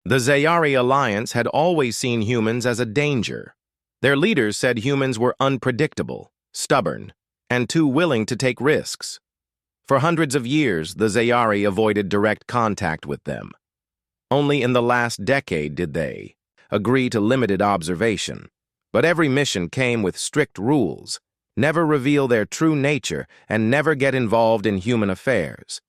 The Zayari Alliance had always seen humans as a danger. Their leaders said humans were unpredictable, stubborn, and too willing to take risks. For hundreds of years, the Zayari avoided direct contact with them. Only in the last decade did they agree to limited observation. But every mission came with strict rules: never reveal their true nature and never get involved in human affairs.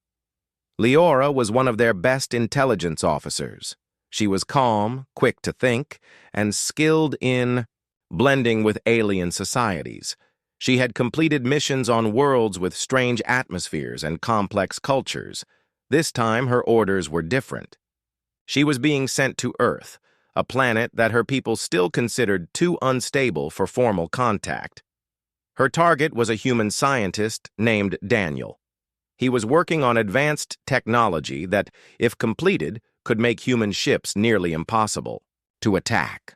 Leora was one of their best intelligence officers. She was calm, quick to think, and skilled in blending with alien societies. She had completed missions on worlds with strange atmospheres and complex cultures. This time, her orders were different. She was being sent to Earth, a planet that her people still considered too unstable for formal contact. Her target was a human scientist named Daniel. He was working on advanced technology that, if completed, could make human ships nearly impossible to attack.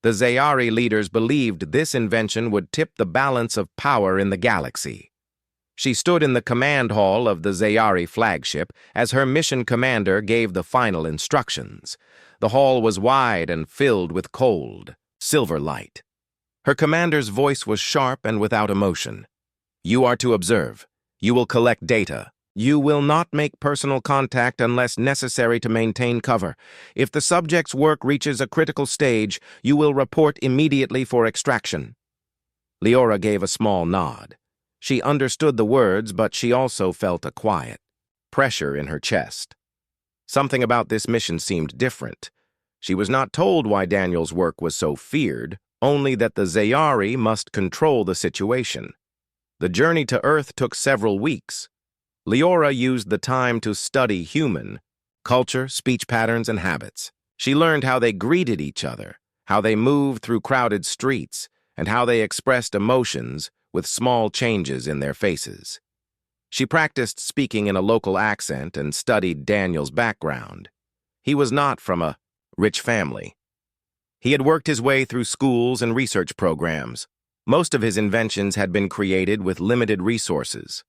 The Zayari leaders believed this invention would tip the balance of power in the galaxy. She stood in the command hall of the Zayari flagship as her mission commander gave the final instructions. The hall was wide and filled with cold, silver light. Her commander's voice was sharp and without emotion. "You are to observe. You will collect data. You will not make personal contact unless necessary to maintain cover. If the subject's work reaches a critical stage, you will report immediately for extraction." Leora gave a small nod. She understood the words, but she also felt a quiet pressure in her chest. Something about this mission seemed different. She was not told why Daniel's work was so feared, only that the Zayari must control the situation. The journey to Earth took several weeks. Leora used the time to study human culture, speech patterns, and habits. She learned how they greeted each other, how they moved through crowded streets, and how they expressed emotions with small changes in their faces. She practiced speaking in a local accent and studied Daniel's background. He was not from a rich family. He had worked his way through schools and research programs. Most of his inventions had been created with limited resources.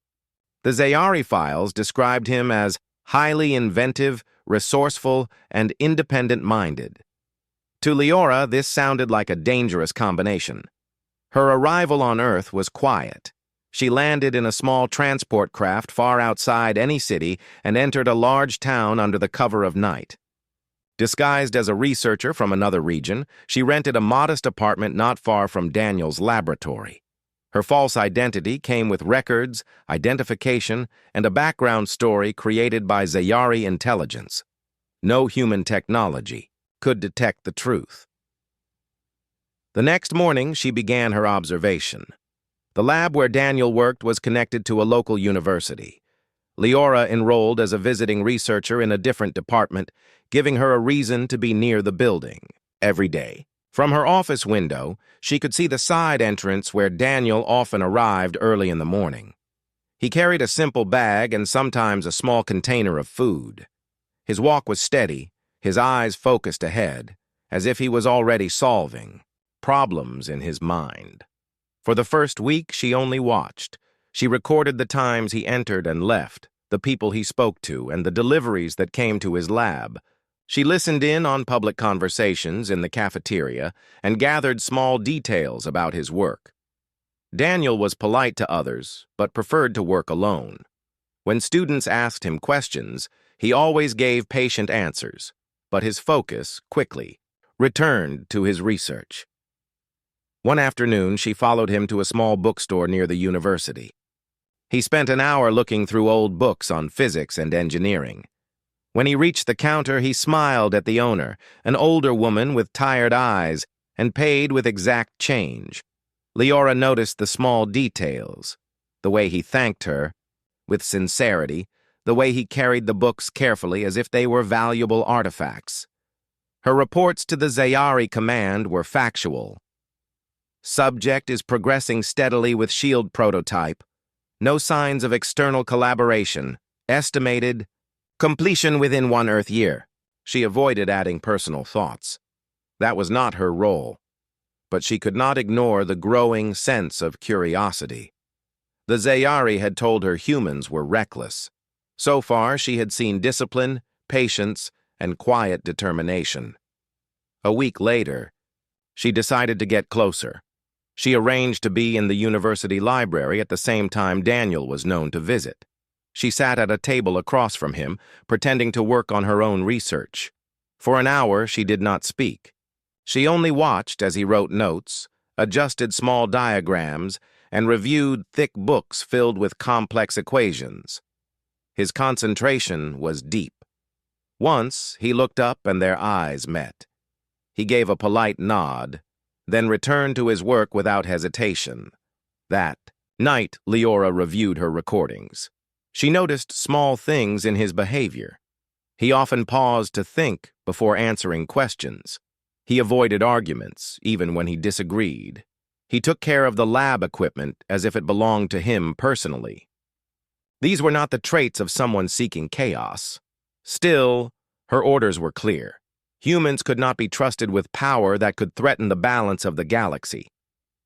The Zayari files described him as highly inventive, resourceful, and independent-minded. To Leora, this sounded like a dangerous combination. Her arrival on Earth was quiet. She landed in a small transport craft far outside any city and entered a large town under the cover of night. Disguised as a researcher from another region, she rented a modest apartment not far from Daniel's laboratory. Her false identity came with records, identification, and a background story created by Zayari intelligence. No human technology could detect the truth. The next morning, she began her observation. The lab where Daniel worked was connected to a local university. Leora enrolled as a visiting researcher in a different department, giving her a reason to be near the building every day. From her office window, she could see the side entrance where Daniel often arrived early in the morning. He carried a simple bag and sometimes a small container of food. His walk was steady, his eyes focused ahead, as if he was already solving problems in his mind. For the first week, she only watched. She recorded the times he entered and left, the people he spoke to, and the deliveries that came to his lab. She listened in on public conversations in the cafeteria and gathered small details about his work. Daniel was polite to others, but preferred to work alone. When students asked him questions, he always gave patient answers, but his focus quickly returned to his research. One afternoon, she followed him to a small bookstore near the university. He spent an hour looking through old books on physics and engineering. When he reached the counter, he smiled at the owner, an older woman with tired eyes, and paid with exact change. Leora noticed the small details, the way he thanked her with sincerity, the way he carried the books carefully as if they were valuable artifacts. Her reports to the Zayari command were factual. Subject is progressing steadily with shield prototype. No signs of external collaboration. Estimated completion within 1 Earth year. She avoided adding personal thoughts. That was not her role. But she could not ignore the growing sense of curiosity. The Zayari had told her humans were reckless. So far, she had seen discipline, patience, and quiet determination. A week later, she decided to get closer. She arranged to be in the university library at the same time Daniel was known to visit. She sat at a table across from him, pretending to work on her own research. For an hour, she did not speak. She only watched as he wrote notes, adjusted small diagrams, and reviewed thick books filled with complex equations. His concentration was deep. Once, he looked up and their eyes met. He gave a polite nod, then returned to his work without hesitation. That night, Leora reviewed her recordings. She noticed small things in his behavior. He often paused to think before answering questions. He avoided arguments, even when he disagreed. He took care of the lab equipment as if it belonged to him personally. These were not the traits of someone seeking chaos. Still, her orders were clear. Humans could not be trusted with power that could threaten the balance of the galaxy.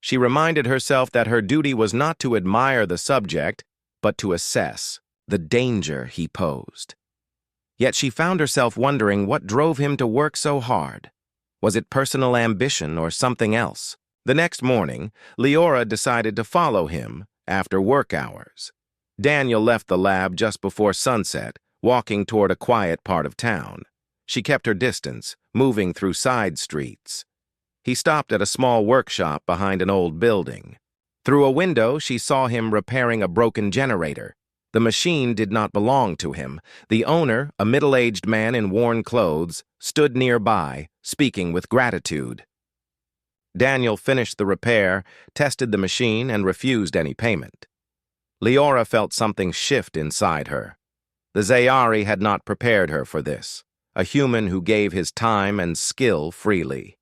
She reminded herself that her duty was not to admire the subject, but to assess the danger he posed. Yet she found herself wondering what drove him to work so hard. Was it personal ambition or something else? The next morning, Leora decided to follow him after work hours. Daniel left the lab just before sunset, walking toward a quiet part of town. She kept her distance, moving through side streets. He stopped at a small workshop behind an old building. Through a window, she saw him repairing a broken generator. The machine did not belong to him. The owner, a middle-aged man in worn clothes, stood nearby, speaking with gratitude. Daniel finished the repair, tested the machine, and refused any payment. Leora felt something shift inside her. The Zayari had not prepared her for this, a human who gave his time and skill freely.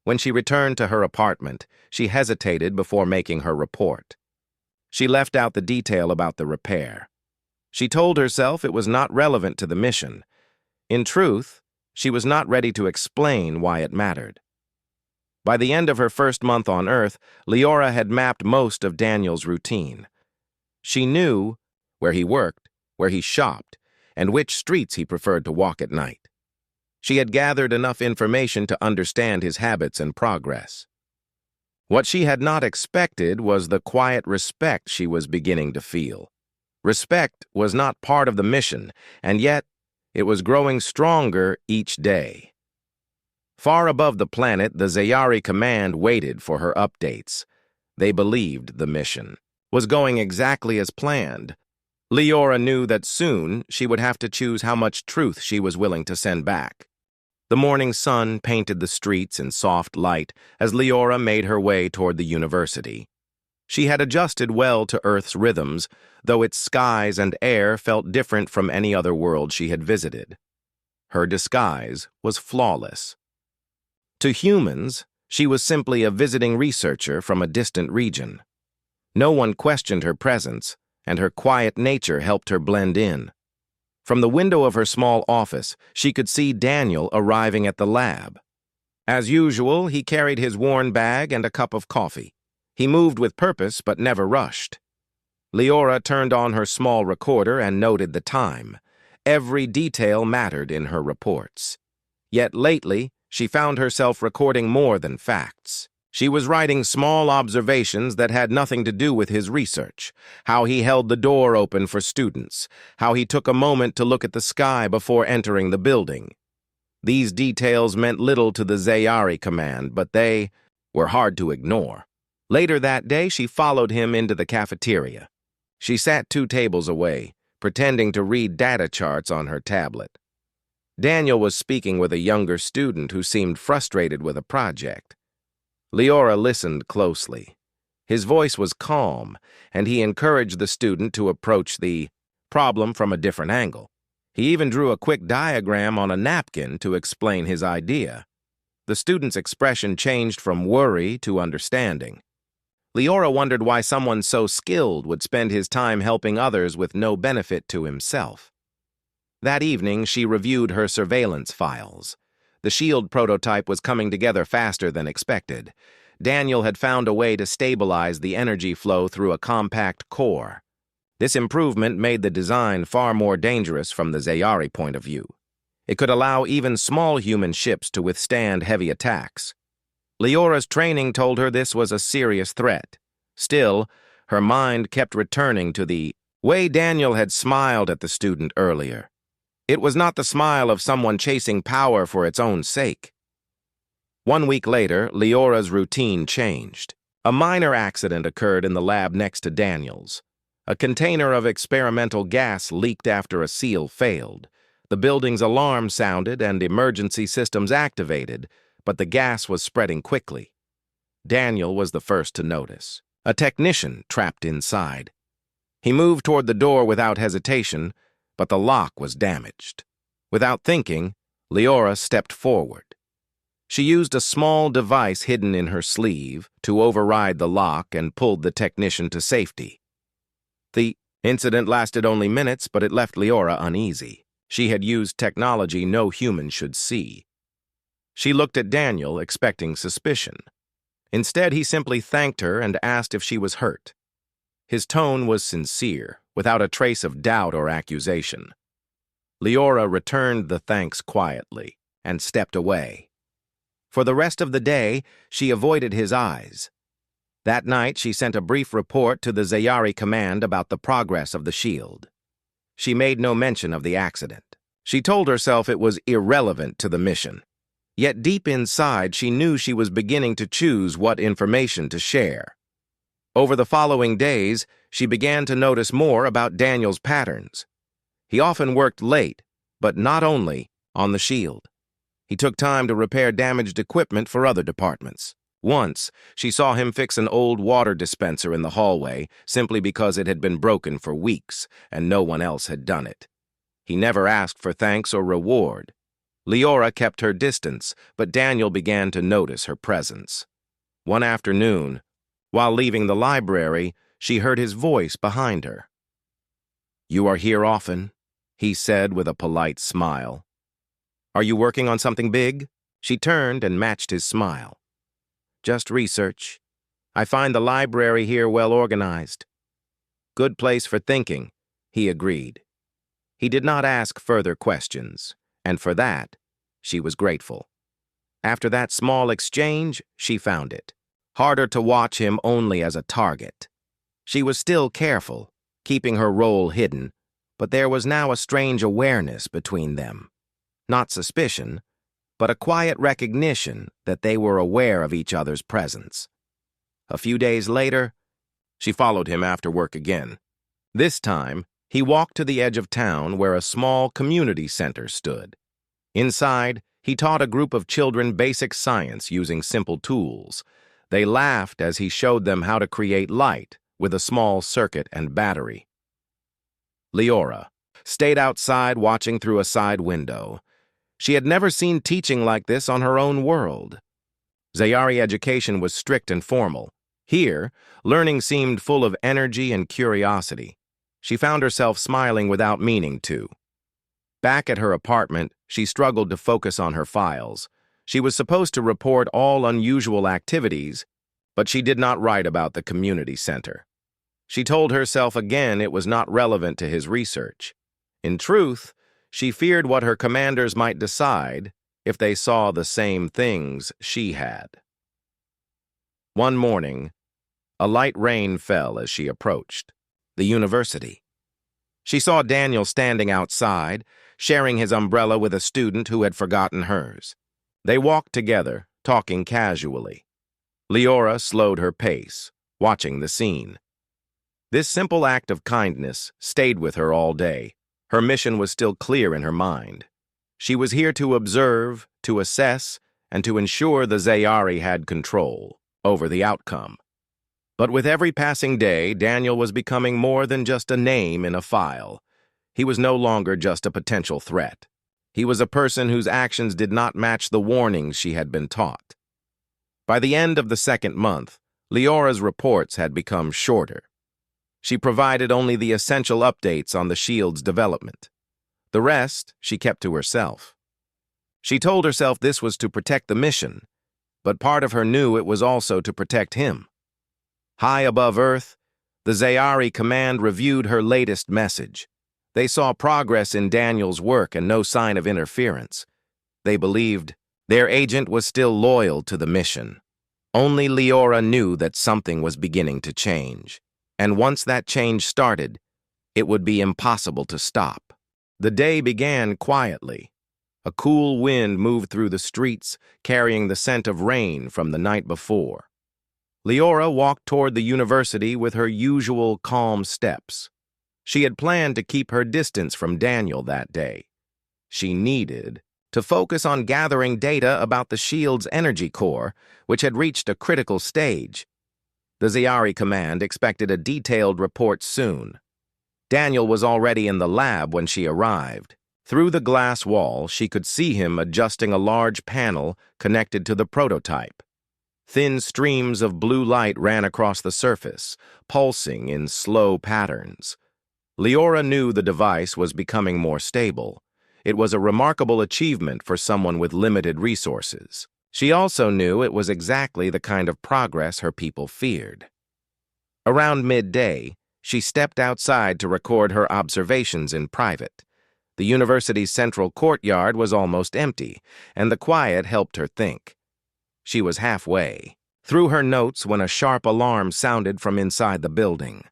When she returned to her apartment, she hesitated before making her report. She left out the detail about the repair. She told herself it was not relevant to the mission. In truth, she was not ready to explain why it mattered. By the end of her first month on Earth, Leora had mapped most of Daniel's routine. She knew where he worked, where he shopped, and which streets he preferred to walk at night. She had gathered enough information to understand his habits and progress. What she had not expected was the quiet respect she was beginning to feel. Respect was not part of the mission, and yet it was growing stronger each day. Far above the planet, the Zayari command waited for her updates. They believed the mission was going exactly as planned. Leora knew that soon she would have to choose how much truth she was willing to send back. The morning sun painted the streets in soft light as Leora made her way toward the university. She had adjusted well to Earth's rhythms, though its skies and air felt different from any other world she had visited. Her disguise was flawless. To humans, she was simply a visiting researcher from a distant region. No one questioned her presence, and her quiet nature helped her blend in. From the window of her small office, she could see Daniel arriving at the lab. As usual, he carried his worn bag and a cup of coffee. He moved with purpose but never rushed. Leora turned on her small recorder and noted the time. Every detail mattered in her reports. Yet lately, she found herself recording more than facts. She was writing small observations that had nothing to do with his research. How he held the door open for students. How he took a moment to look at the sky before entering the building. These details meant little to the Zayari command, but they were hard to ignore. Later that day, she followed him into the cafeteria. She sat 2 tables away, pretending to read data charts on her tablet. Daniel was speaking with a younger student who seemed frustrated with a project. Leora listened closely. His voice was calm, and he encouraged the student to approach the problem from a different angle. He even drew a quick diagram on a napkin to explain his idea. The student's expression changed from worry to understanding. Leora wondered why someone so skilled would spend his time helping others with no benefit to himself. That evening, she reviewed her surveillance files. The shield prototype was coming together faster than expected. Daniel had found a way to stabilize the energy flow through a compact core. This improvement made the design far more dangerous from the Zayari point of view. It could allow even small human ships to withstand heavy attacks. Leora's training told her this was a serious threat. Still, her mind kept returning to the way Daniel had smiled at the student earlier. It was not the smile of someone chasing power for its own sake. 1 week later, Leora's routine changed. A minor accident occurred in the lab next to Daniel's. A container of experimental gas leaked after a seal failed. The building's alarm sounded and emergency systems activated, but the gas was spreading quickly. Daniel was the first to notice. A technician trapped inside. He moved toward the door without hesitation, but the lock was damaged. Without thinking, Leora stepped forward. She used a small device hidden in her sleeve to override the lock and pulled the technician to safety. The incident lasted only minutes, but it left Leora uneasy. She had used technology no human should see. She looked at Daniel, expecting suspicion. Instead, he simply thanked her and asked if she was hurt. His tone was sincere, without a trace of doubt or accusation. Leora returned the thanks quietly and stepped away. For the rest of the day, she avoided his eyes. That night, she sent a brief report to the Zayari command about the progress of the shield. She made no mention of the accident. She told herself it was irrelevant to the mission. Yet deep inside, she knew she was beginning to choose what information to share. Over the following days, she began to notice more about Daniel's patterns. He often worked late, but not only on the shield. He took time to repair damaged equipment for other departments. Once, she saw him fix an old water dispenser in the hallway simply because it had been broken for weeks and no one else had done it. He never asked for thanks or reward. Leora kept her distance, but Daniel began to notice her presence. One afternoon, while leaving the library, she heard his voice behind her. "You are here often," he said with a polite smile. "Are you working on something big?" She turned and matched his smile. "Just research. I find the library here well organized." "Good place for thinking," he agreed. He did not ask further questions, and for that, she was grateful. After that small exchange, she found it harder to watch him only as a target. She was still careful, keeping her role hidden, but there was now a strange awareness between them. Not suspicion, but a quiet recognition that they were aware of each other's presence. A few days later, she followed him after work again. This time, he walked to the edge of town where a small community center stood. Inside, he taught a group of children basic science using simple tools. They laughed as he showed them how to create light with a small circuit and battery. Leora stayed outside watching through a side window. She had never seen teaching like this on her own world. Zayari education was strict and formal. Here, learning seemed full of energy and curiosity. She found herself smiling without meaning to. Back at her apartment, she struggled to focus on her files. She was supposed to report all unusual activities, but she did not write about the community center. She told herself again it was not relevant to his research. In truth, she feared what her commanders might decide if they saw the same things she had. One morning, a light rain fell as she approached the university. She saw Daniel standing outside, sharing his umbrella with a student who had forgotten hers. They walked together, talking casually. Leora slowed her pace, watching the scene. This simple act of kindness stayed with her all day. Her mission was still clear in her mind. She was here to observe, to assess, and to ensure the Zayari had control over the outcome. But with every passing day, Daniel was becoming more than just a name in a file. He was no longer just a potential threat. He was a person whose actions did not match the warnings she had been taught. By the end of the second month, Leora's reports had become shorter. She provided only the essential updates on the shield's development. The rest she kept to herself. She told herself this was to protect the mission, but part of her knew it was also to protect him. High above Earth, the Zayari command reviewed her latest message. They saw progress in Daniel's work and no sign of interference. They believed their agent was still loyal to the mission. Only Leora knew that something was beginning to change, and once that change started, it would be impossible to stop. The day began quietly. A cool wind moved through the streets, carrying the scent of rain from the night before. Leora walked toward the university with her usual calm steps. She had planned to keep her distance from Daniel that day. She needed to focus on gathering data about the shield's energy core, which had reached a critical stage. The Zayari command expected a detailed report soon. Daniel was already in the lab when she arrived. Through the glass wall, she could see him adjusting a large panel connected to the prototype. Thin streams of blue light ran across the surface, pulsing in slow patterns. Leora knew the device was becoming more stable. It was a remarkable achievement for someone with limited resources. She also knew it was exactly the kind of progress her people feared. Around midday, she stepped outside to record her observations in private. The university's central courtyard was almost empty, and the quiet helped her think. She was halfway through her notes when a sharp alarm sounded from inside the building.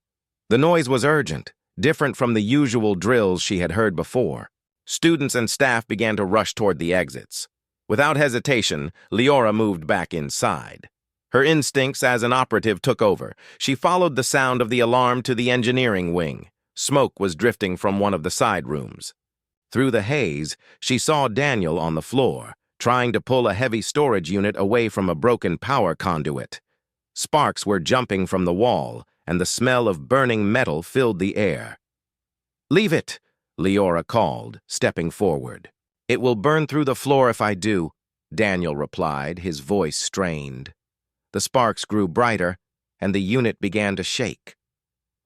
The noise was urgent, different from the usual drills she had heard before. Students and staff began to rush toward the exits. Without hesitation, Leora moved back inside. Her instincts as an operative took over. She followed the sound of the alarm to the engineering wing. Smoke was drifting from one of the side rooms. Through the haze, she saw Daniel on the floor, trying to pull a heavy storage unit away from a broken power conduit. Sparks were jumping from the wall, and the smell of burning metal filled the air. "Leave it," Leora called, stepping forward. "It will burn through the floor if I do," Daniel replied, his voice strained. The sparks grew brighter, and the unit began to shake.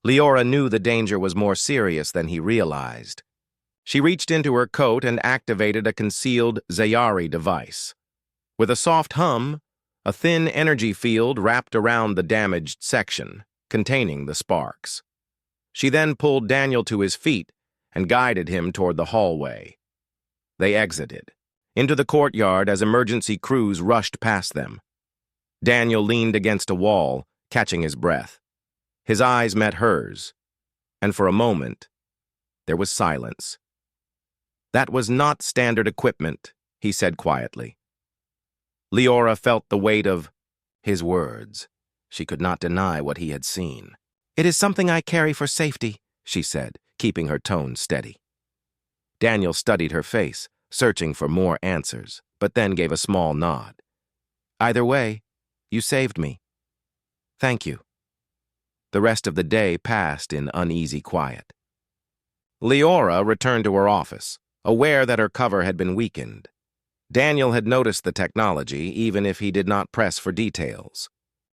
Leora knew the danger was more serious than he realized. She reached into her coat and activated a concealed Zayari device. With a soft hum, a thin energy field wrapped around the damaged section, containing the sparks. She then pulled Daniel to his feet and guided him toward the hallway. They exited into the courtyard as emergency crews rushed past them. Daniel leaned against a wall, catching his breath. His eyes met hers, and for a moment, there was silence. "That was not standard equipment," he said quietly. Leora felt the weight of his words. She could not deny what he had seen. "It is something I carry for safety," she said, keeping her tone steady. Daniel studied her face, searching for more answers, but then gave a small nod. "Either way, you saved me. Thank you." The rest of the day passed in uneasy quiet. Leora returned to her office, aware that her cover had been weakened. Daniel had noticed the technology, even if he did not press for details.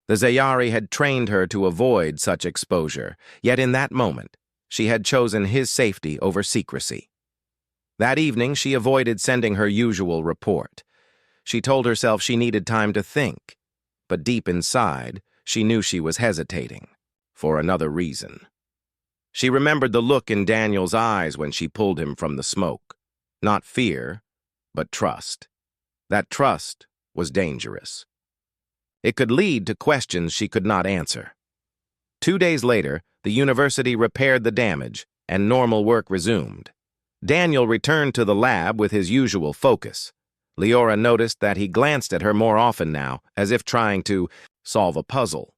The Zayari had trained her to avoid such exposure, yet in that moment, she had chosen his safety over secrecy. That evening, she avoided sending her usual report. She told herself she needed time to think, but deep inside, she knew she was hesitating, for another reason. She remembered the look in Daniel's eyes when she pulled him from the smoke. Not fear, but trust. That trust was dangerous. It could lead to questions she could not answer. 2 days later, the university repaired the damage, and normal work resumed. Daniel returned to the lab with his usual focus. Leora noticed that he glanced at her more often now, as if trying to solve a puzzle.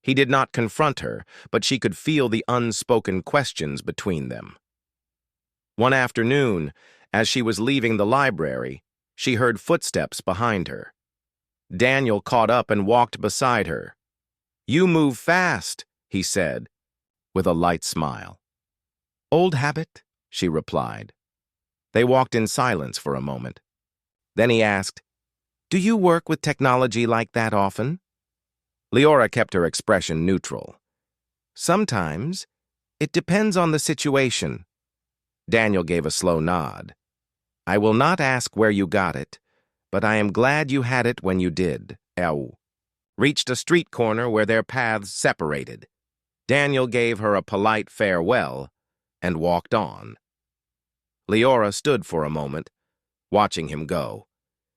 He did not confront her, but she could feel the unspoken questions between them. One afternoon, as she was leaving the library, she heard footsteps behind her. Daniel caught up and walked beside her. "You move fast," he said, with a light smile. "Old habit," she replied. They walked in silence for a moment. Then he asked, "Do you work with technology like that often?" Leora kept her expression neutral. "Sometimes. It depends on the situation." Daniel gave a slow nod. "I will not ask where you got it, but I am glad you had it when you did." Reached a street corner where their paths separated. Daniel gave her a polite farewell, and walked on. Leora stood for a moment, watching him go.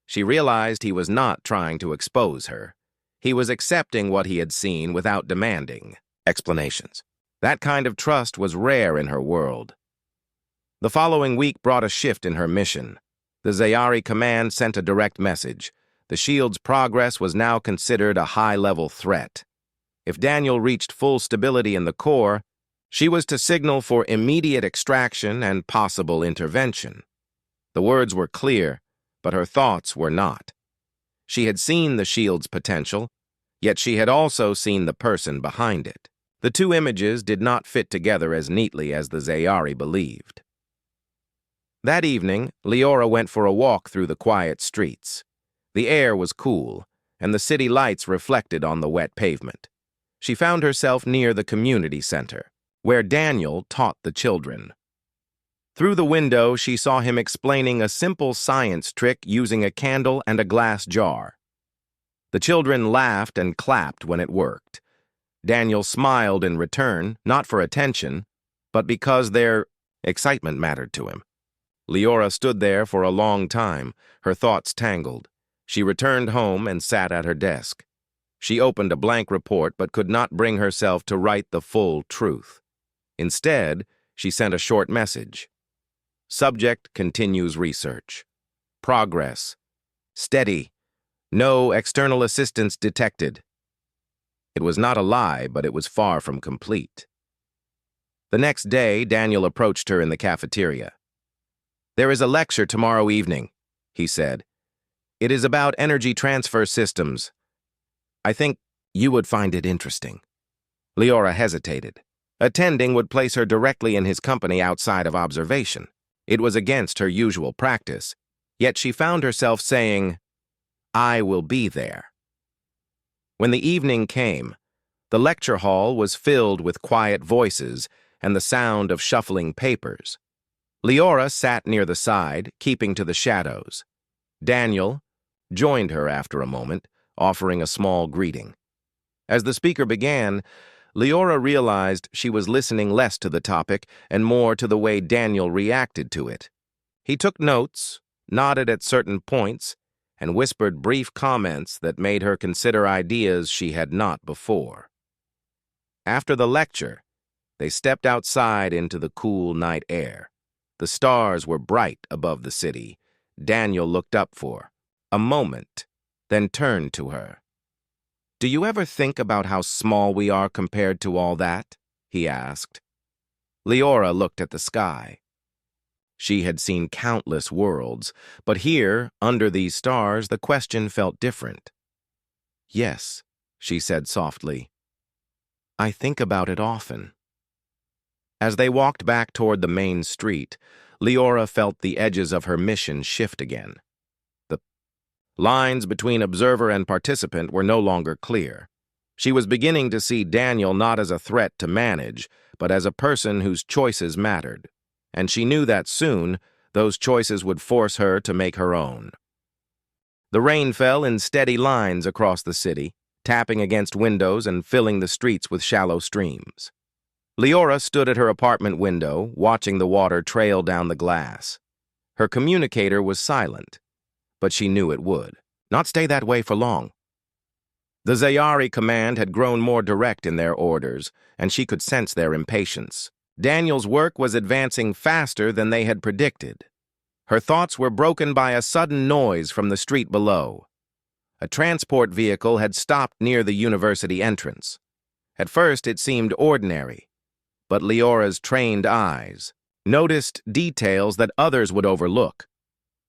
She realized he was not trying to expose her. He was accepting what he had seen without demanding explanations. That kind of trust was rare in her world. The following week brought a shift in her mission. The Zayari command sent a direct message. The shield's progress was now considered a high-level threat. If Daniel reached full stability in the core, she was to signal for immediate extraction and possible intervention. The words were clear, but her thoughts were not. She had seen the shield's potential, yet she had also seen the person behind it. The two images did not fit together as neatly as the Zayari believed. That evening, Leora went for a walk through the quiet streets. The air was cool, and the city lights reflected on the wet pavement. She found herself near the community center, where Daniel taught the children. Through the window, she saw him explaining a simple science trick using a candle and a glass jar. The children laughed and clapped when it worked. Daniel smiled in return, not for attention, but because their excitement mattered to him. Leora stood there for a long time, her thoughts tangled. She returned home and sat at her desk. She opened a blank report but could not bring herself to write the full truth. Instead, she sent a short message. Subject continues research. Progress. Steady. No external assistance detected. It was not a lie, but it was far from complete. The next day, Daniel approached her in the cafeteria. "There is a lecture tomorrow evening," he said. "It is about energy transfer systems. I think you would find it interesting." Leora hesitated. Attending would place her directly in his company outside of observation. It was against her usual practice, yet she found herself saying, "I will be there." When the evening came, the lecture hall was filled with quiet voices and the sound of shuffling papers. Leora sat near the side, keeping to the shadows. Daniel joined her after a moment, offering a small greeting. As the speaker began, Leora realized she was listening less to the topic and more to the way Daniel reacted to it. He took notes, nodded at certain points, and whispered brief comments that made her consider ideas she had not before. After the lecture, they stepped outside into the cool night air. The stars were bright above the city. Daniel looked up for a moment, then turned to her. "Do you ever think about how small we are compared to all that?" he asked. Leora looked at the sky. She had seen countless worlds, but here, under these stars, the question felt different. "Yes," she said softly. "I think about it often." As they walked back toward the main street, Leora felt the edges of her mission shift again. The lines between observer and participant were no longer clear. She was beginning to see Daniel not as a threat to manage, but as a person whose choices mattered. And she knew that soon, those choices would force her to make her own. The rain fell in steady lines across the city, tapping against windows and filling the streets with shallow streams. Leora stood at her apartment window, watching the water trail down the glass. Her communicator was silent, but she knew it would not stay that way for long. The Zayari command had grown more direct in their orders, and she could sense their impatience. Daniel's work was advancing faster than they had predicted. Her thoughts were broken by a sudden noise from the street below. A transport vehicle had stopped near the university entrance. At first it seemed ordinary, but Leora's trained eyes noticed details that others would overlook.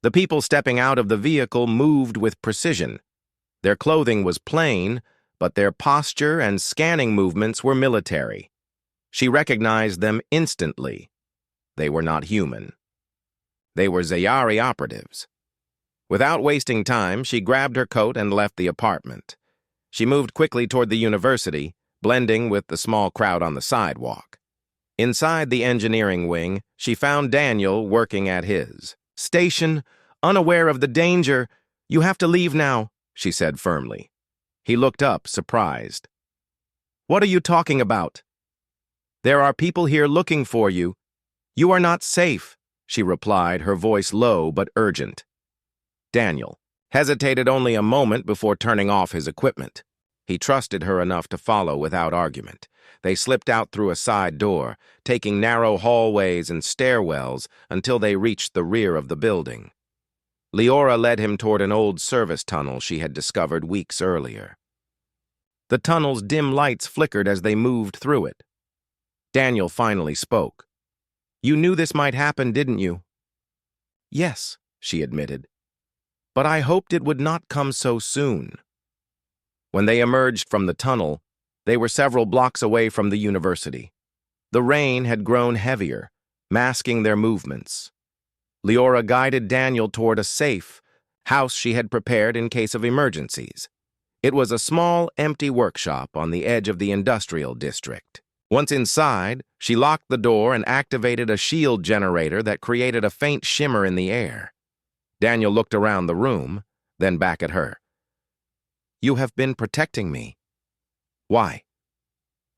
The people stepping out of the vehicle moved with precision. Their clothing was plain, but their posture and scanning movements were military. She recognized them instantly. They were not human. They were Zayari operatives. Without wasting time, she grabbed her coat and left the apartment. She moved quickly toward the university, blending with the small crowd on the sidewalk. Inside the engineering wing, she found Daniel working at his station, unaware of the danger. "You have to leave now," she said firmly. He looked up, surprised. "What are you talking about?" "There are people here looking for you." "You are not safe," she replied, her voice low but urgent. Daniel hesitated only a moment before turning off his equipment. He trusted her enough to follow without argument. They slipped out through a side door, taking narrow hallways and stairwells until they reached the rear of the building. Leora led him toward an old service tunnel she had discovered weeks earlier. The tunnel's dim lights flickered as they moved through it. Daniel finally spoke. "You knew this might happen, didn't you?" "Yes," she admitted. "But I hoped it would not come so soon." When they emerged from the tunnel, they were several blocks away from the university. The rain had grown heavier, masking their movements. Leora guided Daniel toward a safe house she had prepared in case of emergencies. It was a small, empty workshop on the edge of the industrial district. Once inside, she locked the door and activated a shield generator that created a faint shimmer in the air. Daniel looked around the room, then back at her. "You have been protecting me." "Why?"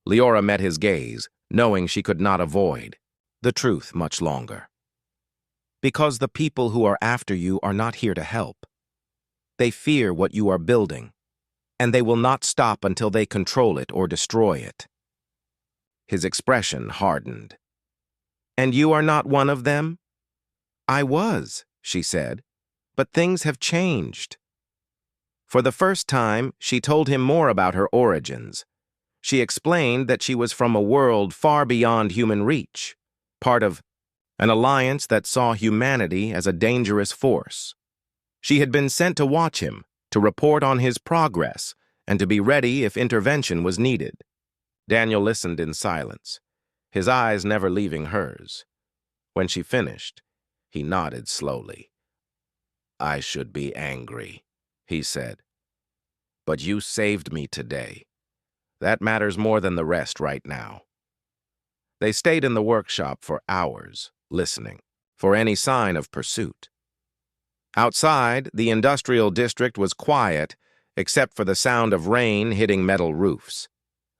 Leora met his gaze, knowing she could not avoid the truth much longer. "Because the people who are after you are not here to help. They fear what you are building, and they will not stop until they control it or destroy it." His expression hardened. "And you are not one of them?" "I was," she said, "but things have changed." For the first time, she told him more about her origins. She explained that she was from a world far beyond human reach, part of an alliance that saw humanity as a dangerous force. She had been sent to watch him, to report on his progress, and to be ready if intervention was needed. Daniel listened in silence, his eyes never leaving hers. When she finished, he nodded slowly. "I should be angry," he said. "But you saved me today. That matters more than the rest right now." They stayed in the workshop for hours, listening for any sign of pursuit. Outside, the industrial district was quiet, except for the sound of rain hitting metal roofs.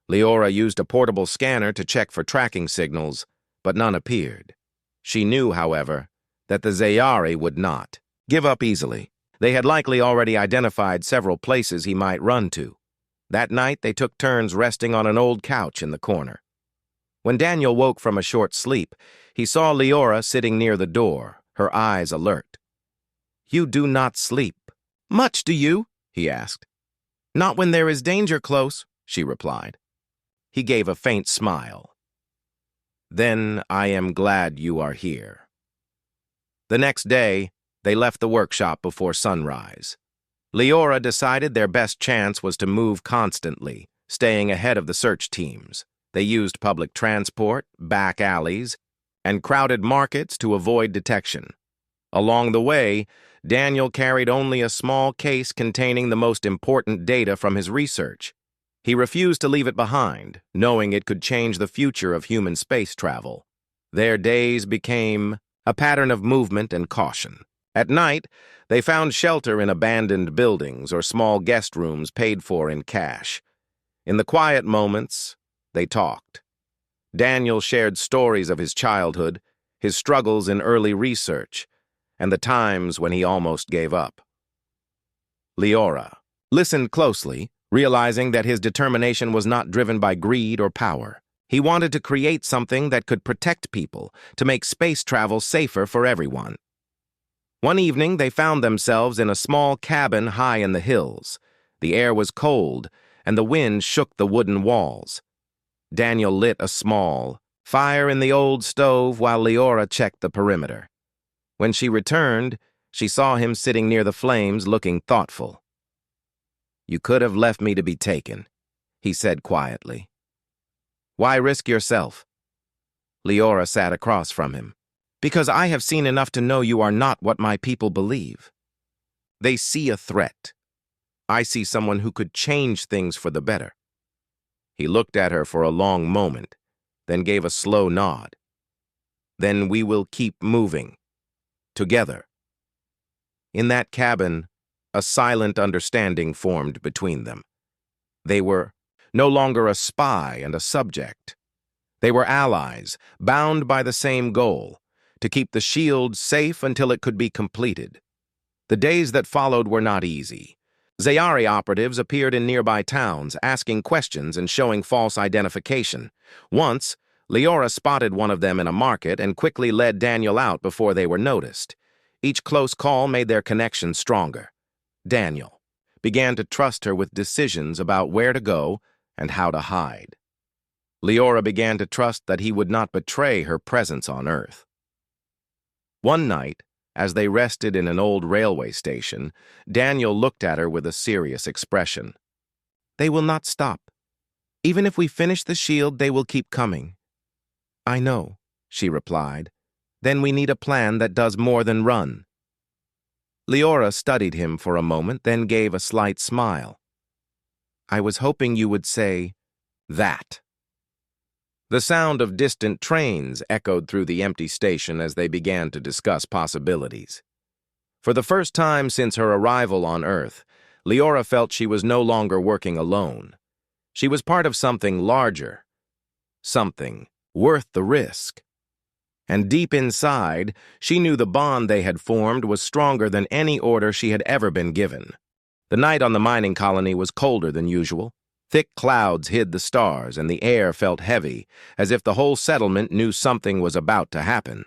Leora used a portable scanner to check for tracking signals, but none appeared. She knew, however, that the Zayari would not give up easily. They had likely already identified several places he might run to. That night, they took turns resting on an old couch in the corner. When Daniel woke from a short sleep, he saw Leora sitting near the door, her eyes alert. "You do not sleep." "Much, do you?" he asked. "Not when there is danger close," she replied. He gave a faint smile. "Then I am glad you are here." The next day, they left the workshop before sunrise. Leora decided their best chance was to move constantly, staying ahead of the search teams. They used public transport, back alleys, and crowded markets to avoid detection. Along the way, Daniel carried only a small case containing the most important data from his research. He refused to leave it behind, knowing it could change the future of human space travel. Their days became a pattern of movement and caution. At night, they found shelter in abandoned buildings or small guest rooms paid for in cash. In the quiet moments, they talked. Daniel shared stories of his childhood, his struggles in early research, and the times when he almost gave up. Leora listened closely, realizing that his determination was not driven by greed or power. He wanted to create something that could protect people, to make space travel safer for everyone. One evening, they found themselves in a small cabin high in the hills. The air was cold, and the wind shook the wooden walls. Daniel lit a small fire in the old stove while Leora checked the perimeter. When she returned, she saw him sitting near the flames looking thoughtful. "You could have left me to be taken," he said quietly. "Why risk yourself?" Leora sat across from him. "Because I have seen enough to know you are not what my people believe. They see a threat. I see someone who could change things for the better." He looked at her for a long moment, then gave a slow nod. "Then we will keep moving. Together." In that cabin, a silent understanding formed between them. They were no longer a spy and a subject. They were allies, bound by the same goal, to keep the shield safe until it could be completed. The days that followed were not easy. Zayari operatives appeared in nearby towns, asking questions and showing false identification. Once, Leora spotted one of them in a market and quickly led Daniel out before they were noticed. Each close call made their connection stronger. Daniel began to trust her with decisions about where to go and how to hide. Leora began to trust that he would not betray her presence on Earth. One night, as they rested in an old railway station, Daniel looked at her with a serious expression. "They will not stop. Even if we finish the shield, they will keep coming." "I know," she replied. "Then we need a plan that does more than run." Leora studied him for a moment, then gave a slight smile. "I was hoping you would say that." The sound of distant trains echoed through the empty station as they began to discuss possibilities. For the first time since her arrival on Earth, Leora felt she was no longer working alone. She was part of something larger, something worth the risk. And deep inside, she knew the bond they had formed was stronger than any order she had ever been given. The night on the mining colony was colder than usual. Thick clouds hid the stars, and the air felt heavy, as if the whole settlement knew something was about to happen.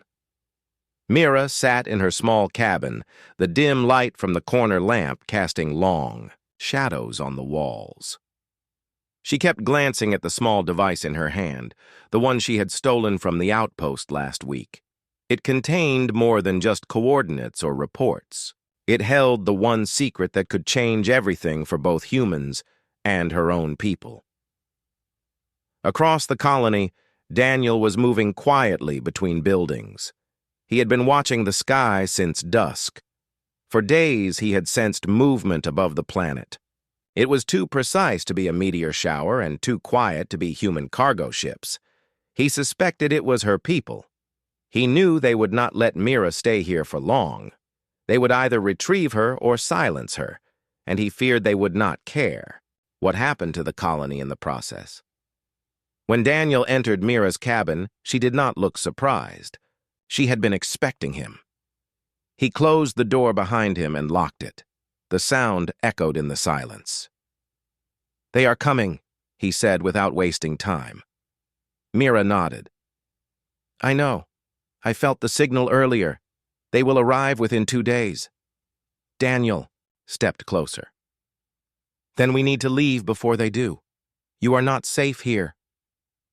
Mira sat in her small cabin, the dim light from the corner lamp casting long shadows on the walls. She kept glancing at the small device in her hand, the one she had stolen from the outpost last week. It contained more than just coordinates or reports. It held the one secret that could change everything for both humans and her own people. Across the colony, Daniel was moving quietly between buildings. He had been watching the sky since dusk. For days he had sensed movement above the planet. It was too precise to be a meteor shower and too quiet to be human cargo ships. He suspected it was her people. He knew they would not let Mira stay here for long. They would either retrieve her or silence her, and he feared they would not care what happened to the colony in the process. When Daniel entered Mira's cabin, she did not look surprised. She had been expecting him. He closed the door behind him and locked it. The sound echoed in the silence. "They are coming," he said without wasting time. Mira nodded. "I know. I felt the signal earlier. They will arrive within 2 days." Daniel stepped closer. "Then we need to leave before they do. You are not safe here."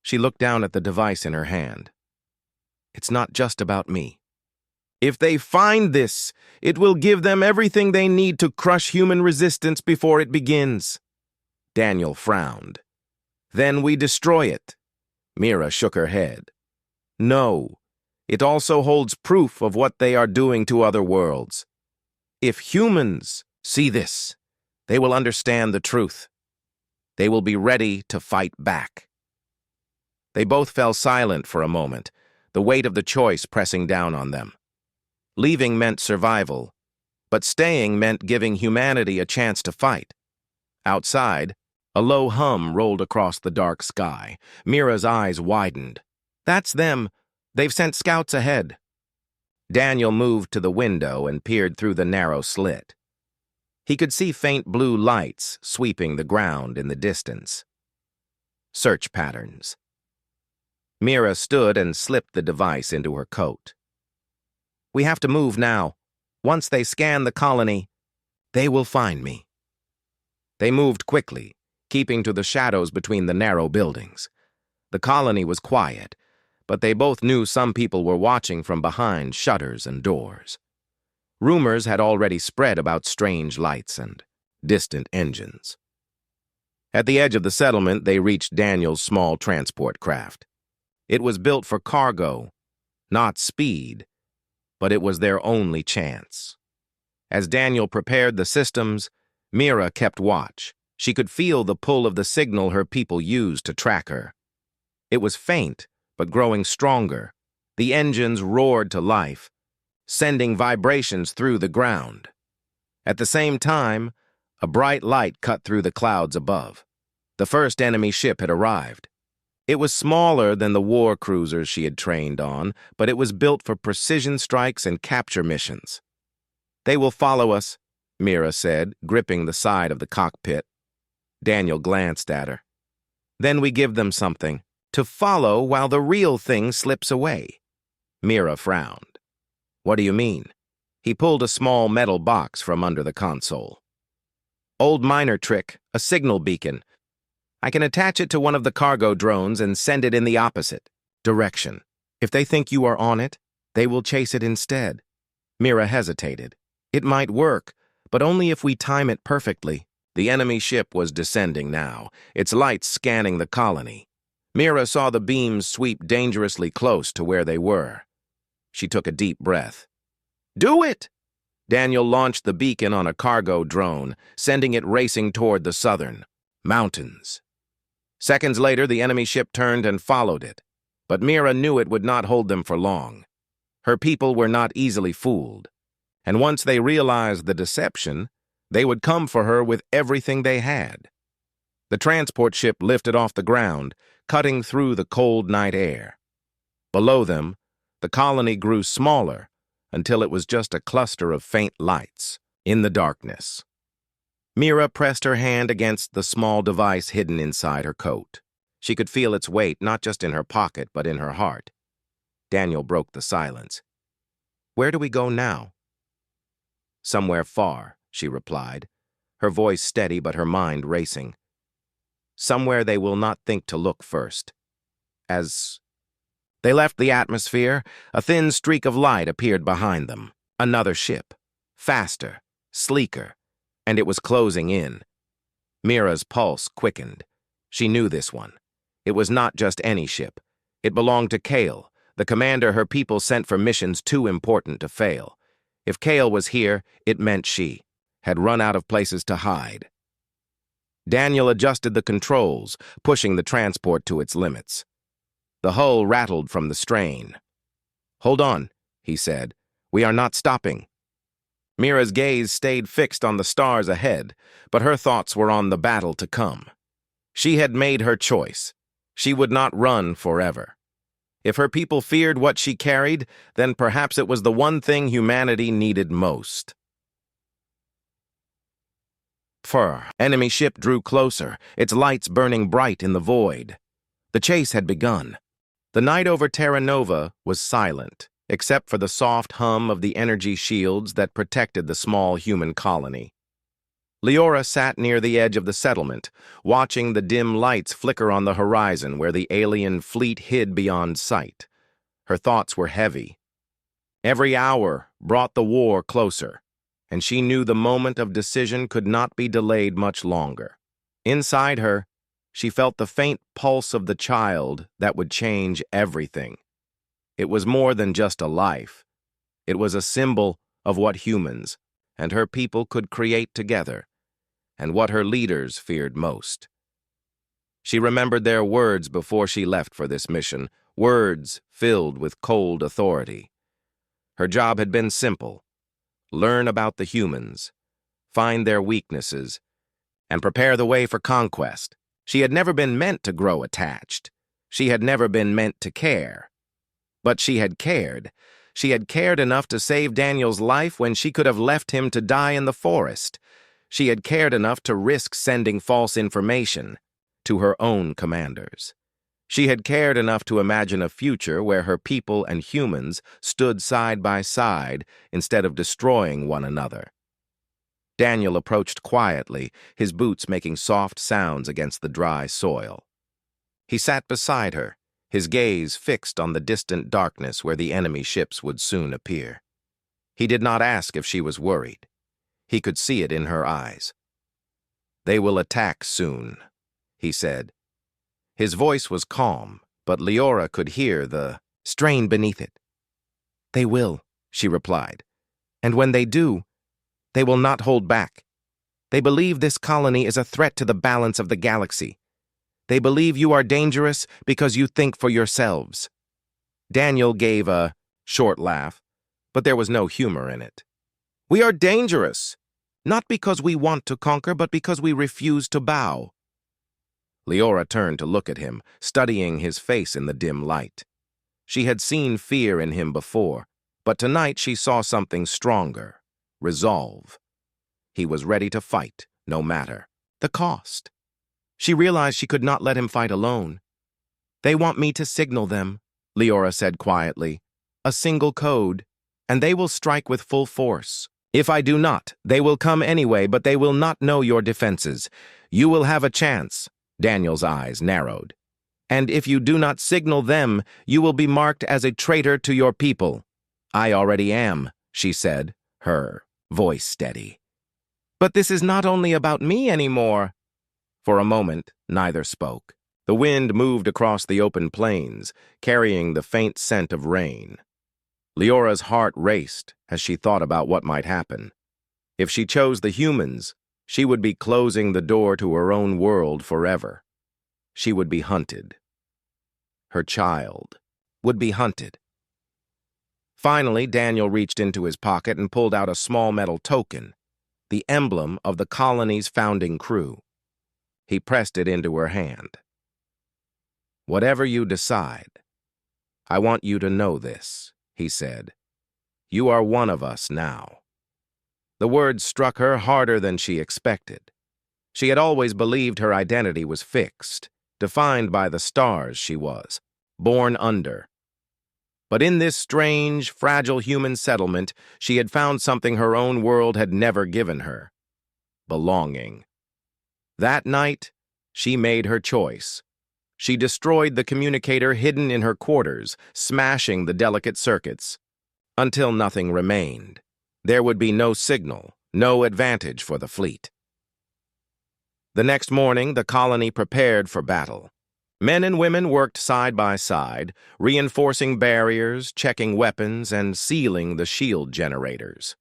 She looked down at the device in her hand. "It's not just about me. If they find this, it will give them everything they need to crush human resistance before it begins." Daniel frowned. "Then we destroy it." Mira shook her head. "No, it also holds proof of what they are doing to other worlds. If humans see this, they will understand the truth. They will be ready to fight back." They both fell silent for a moment, the weight of the choice pressing down on them. Leaving meant survival, but staying meant giving humanity a chance to fight. Outside, a low hum rolled across the dark sky. Mira's eyes widened. "That's them. They've sent scouts ahead." Daniel moved to the window and peered through the narrow slit. He could see faint blue lights sweeping the ground in the distance. Search patterns. Mira stood and slipped the device into her coat. "We have to move now. Once they scan the colony, they will find me." They moved quickly, keeping to the shadows between the narrow buildings. The colony was quiet, but they both knew some people were watching from behind shutters and doors. Rumors had already spread about strange lights and distant engines. At the edge of the settlement, they reached Daniel's small transport craft. It was built for cargo, not speed, but it was their only chance. As Daniel prepared the systems, Mira kept watch. She could feel the pull of the signal her people used to track her. It was faint, but growing stronger. The engines roared to life, sending vibrations through the ground. At the same time, a bright light cut through the clouds above. The first enemy ship had arrived. It was smaller than the war cruisers she had trained on, but it was built for precision strikes and capture missions. "They will follow us," Mira said, gripping the side of the cockpit. Daniel glanced at her. "Then we give them something to follow while the real thing slips away." Mira frowned. "What do you mean?" He pulled a small metal box from under the console. "Old miner trick, a signal beacon. I can attach it to one of the cargo drones and send it in the opposite direction. If they think you are on it, they will chase it instead." Mira hesitated. "It might work, but only if we time it perfectly." The enemy ship was descending now, its lights scanning the colony. Mira saw the beams sweep dangerously close to where they were. She took a deep breath. "Do it!" Daniel launched the beacon on a cargo drone, sending it racing toward the southern mountains. Seconds later, the enemy ship turned and followed it, but Mira knew it would not hold them for long. Her people were not easily fooled, and once they realized the deception, they would come for her with everything they had. The transport ship lifted off the ground, cutting through the cold night air. Below them, the colony grew smaller until it was just a cluster of faint lights in the darkness. Mira pressed her hand against the small device hidden inside her coat. She could feel its weight not just in her pocket but in her heart. Daniel broke the silence. "Where do we go now?" "Somewhere far," she replied, her voice steady but her mind racing. "Somewhere they will not think to look first." They left the atmosphere, a thin streak of light appeared behind them. Another ship, faster, sleeker, and it was closing in. Mira's pulse quickened. She knew this one. It was not just any ship. It belonged to Kale, the commander her people sent for missions too important to fail. If Kale was here, it meant she had run out of places to hide. Daniel adjusted the controls, pushing the transport to its limits. The hull rattled from the strain. "Hold on," he said. "We are not stopping." Mira's gaze stayed fixed on the stars ahead, but her thoughts were on the battle to come. She had made her choice. She would not run forever. If her people feared what she carried, then perhaps it was the one thing humanity needed most. Enemy ship drew closer, its lights burning bright in the void. The chase had begun. The night over Terra Nova was silent, except for the soft hum of the energy shields that protected the small human colony. Leora sat near the edge of the settlement, watching the dim lights flicker on the horizon where the alien fleet hid beyond sight. Her thoughts were heavy. Every hour brought the war closer, and she knew the moment of decision could not be delayed much longer. Inside her, she felt the faint pulse of the child that would change everything. It was more than just a life. It was a symbol of what humans and her people could create together, and what her leaders feared most. She remembered their words before she left for this mission, words filled with cold authority. Her job had been simple: learn about the humans, find their weaknesses, and prepare the way for conquest. She had never been meant to grow attached. She had never been meant to care. But she had cared. She had cared enough to save Daniel's life when she could have left him to die in the forest. She had cared enough to risk sending false information to her own commanders. She had cared enough to imagine a future where her people and humans stood side by side instead of destroying one another. Daniel approached quietly, his boots making soft sounds against the dry soil. He sat beside her, his gaze fixed on the distant darkness where the enemy ships would soon appear. He did not ask if she was worried. He could see it in her eyes. "They will attack soon," he said. His voice was calm, but Leora could hear the strain beneath it. "They will," she replied. "And when they do, they will not hold back. They believe this colony is a threat to the balance of the galaxy. They believe you are dangerous because you think for yourselves." Daniel gave a short laugh, but there was no humor in it. "We are dangerous, not because we want to conquer, but because we refuse to bow." Leora turned to look at him, studying his face in the dim light. She had seen fear in him before, but tonight she saw something stronger, resolve. He was ready to fight, no matter the cost. She realized she could not let him fight alone. "They want me to signal them," Leora said quietly. "A single code, and they will strike with full force. If I do not, they will come anyway, but they will not know your defenses. You will have a chance." Daniel's eyes narrowed. "And if you do not signal them, you will be marked as a traitor to your people." "I already am," she said, her voice steady. "But this is not only about me anymore." For a moment, neither spoke. The wind moved across the open plains, carrying the faint scent of rain. Leora's heart raced as she thought about what might happen. If she chose the humans, she would be closing the door to her own world forever. She would be hunted. Her child would be hunted. Finally, Daniel reached into his pocket and pulled out a small metal token, the emblem of the colony's founding crew. He pressed it into her hand. "Whatever you decide, I want you to know this," he said. "You are one of us now." The words struck her harder than she expected. She had always believed her identity was fixed, defined by the stars she was, born under. But in this strange, fragile human settlement, she had found something her own world had never given her: belonging. That night, she made her choice. She destroyed the communicator hidden in her quarters, smashing the delicate circuits, until nothing remained. There would be no signal, no advantage for the fleet. The next morning, the colony prepared for battle. Men and women worked side by side, reinforcing barriers, checking weapons, and sealing the shield generators.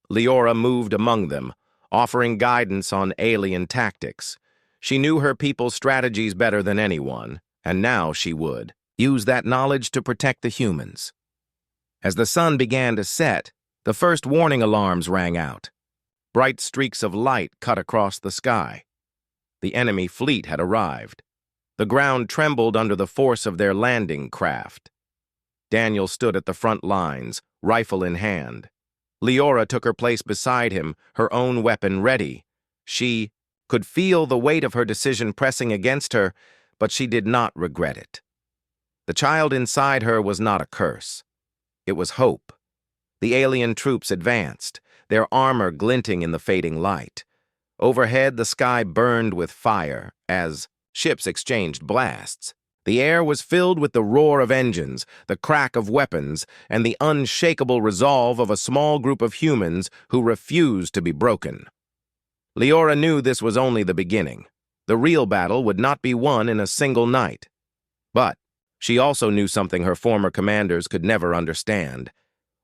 Leora moved among them, offering guidance on alien tactics. She knew her people's strategies better than anyone, and now she would use that knowledge to protect the humans. As the sun began to set, the first warning alarms rang out. Bright streaks of light cut across the sky. The enemy fleet had arrived. The ground trembled under the force of their landing craft. Daniel stood at the front lines, rifle in hand. Leora took her place beside him, her own weapon ready. She could feel the weight of her decision pressing against her, but she did not regret it. The child inside her was not a curse. It was hope. The alien troops advanced, their armor glinting in the fading light. Overhead, the sky burned with fire as ships exchanged blasts. The air was filled with the roar of engines, the crack of weapons, and the unshakable resolve of a small group of humans who refused to be broken. Leora knew this was only the beginning. The real battle would not be won in a single night. But she also knew something her former commanders could never understand.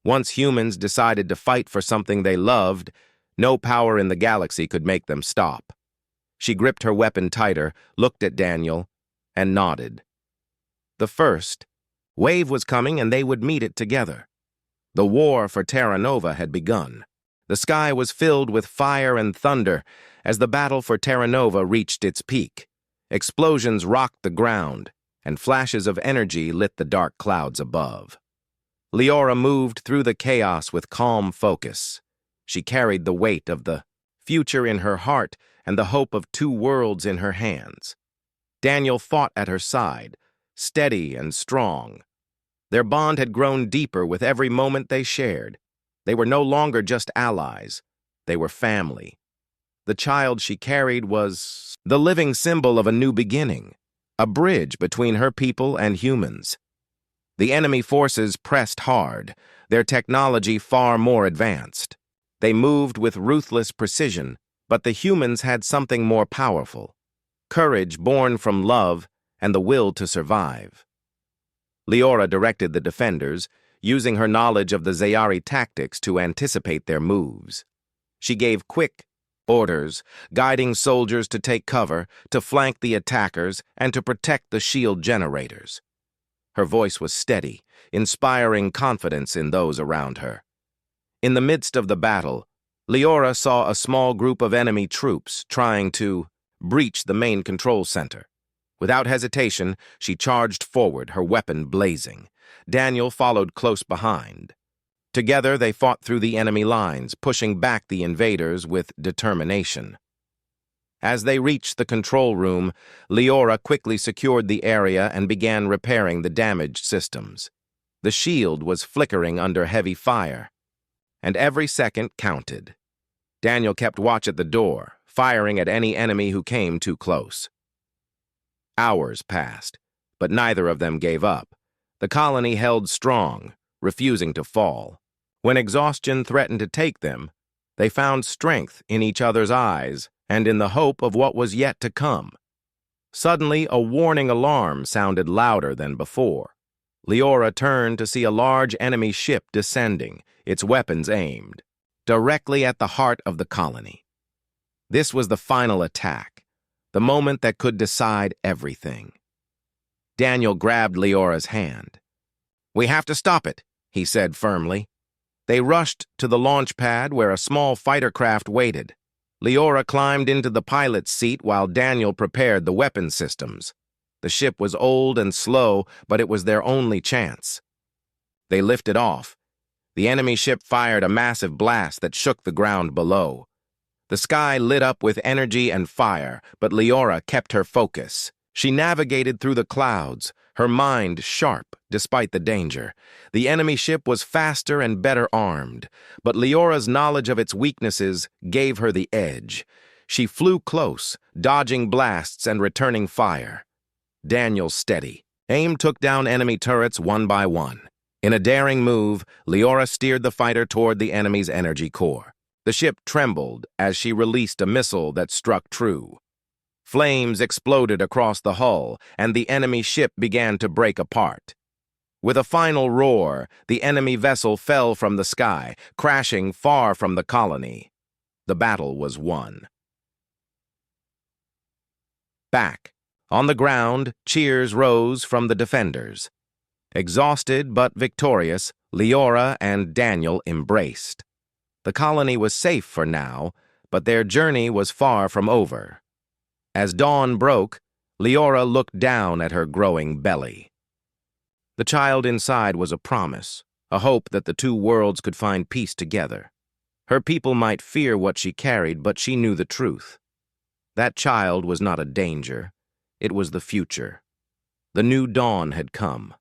Once humans decided to fight for something they loved, no power in the galaxy could make them stop. She gripped her weapon tighter, looked at Daniel, and nodded. The first wave was coming, and they would meet it together. The war for Terra Nova had begun. The sky was filled with fire and thunder as the battle for Terra Nova reached its peak. Explosions rocked the ground, and flashes of energy lit the dark clouds above. Leora moved through the chaos with calm focus. She carried the weight of the future in her heart and the hope of two worlds in her hands. Daniel fought at her side, steady and strong. Their bond had grown deeper with every moment they shared. They were no longer just allies. They were family. The child she carried was the living symbol of a new beginning, a bridge between her people and humans. The enemy forces pressed hard, their technology far more advanced. They moved with ruthless precision, but the humans had something more powerful: courage born from love and the will to survive. Leora directed the defenders, using her knowledge of the Zayari tactics to anticipate their moves. She gave quick orders, guiding soldiers to take cover, to flank the attackers, and to protect the shield generators. Her voice was steady, inspiring confidence in those around her. In the midst of the battle, Leora saw a small group of enemy troops trying to breached the main control center. Without hesitation, she charged forward, her weapon blazing. Daniel followed close behind. Together, they fought through the enemy lines, pushing back the invaders with determination. As they reached the control room, Leora quickly secured the area and began repairing the damaged systems. The shield was flickering under heavy fire, and every second counted. Daniel kept watch at the door, firing at any enemy who came too close. Hours passed, but neither of them gave up. The colony held strong, refusing to fall. When exhaustion threatened to take them, they found strength in each other's eyes and in the hope of what was yet to come. Suddenly, a warning alarm sounded louder than before. Leora turned to see a large enemy ship descending, its weapons aimed, directly at the heart of the colony. This was the final attack, the moment that could decide everything. Daniel grabbed Leora's hand. "We have to stop it," he said firmly. They rushed to the launch pad where a small fighter craft waited. Leora climbed into the pilot's seat while Daniel prepared the weapon systems. The ship was old and slow, but it was their only chance. They lifted off. The enemy ship fired a massive blast that shook the ground below. The sky lit up with energy and fire, but Leora kept her focus. She navigated through the clouds, her mind sharp despite the danger. The enemy ship was faster and better armed, but Leora's knowledge of its weaknesses gave her the edge. She flew close, dodging blasts and returning fire. Daniel steady. AIM took down enemy turrets one by one. In a daring move, Leora steered the fighter toward the enemy's energy core. The ship trembled as she released a missile that struck true. Flames exploded across the hull, and the enemy ship began to break apart. With a final roar, the enemy vessel fell from the sky, crashing far from the colony. The battle was won. Back. On the ground, cheers rose from the defenders. Exhausted but victorious, Leora and Daniel embraced. The colony was safe for now, but their journey was far from over. As dawn broke, Leora looked down at her growing belly. The child inside was a promise, a hope that the two worlds could find peace together. Her people might fear what she carried, but she knew the truth. That child was not a danger. It was the future. The new dawn had come.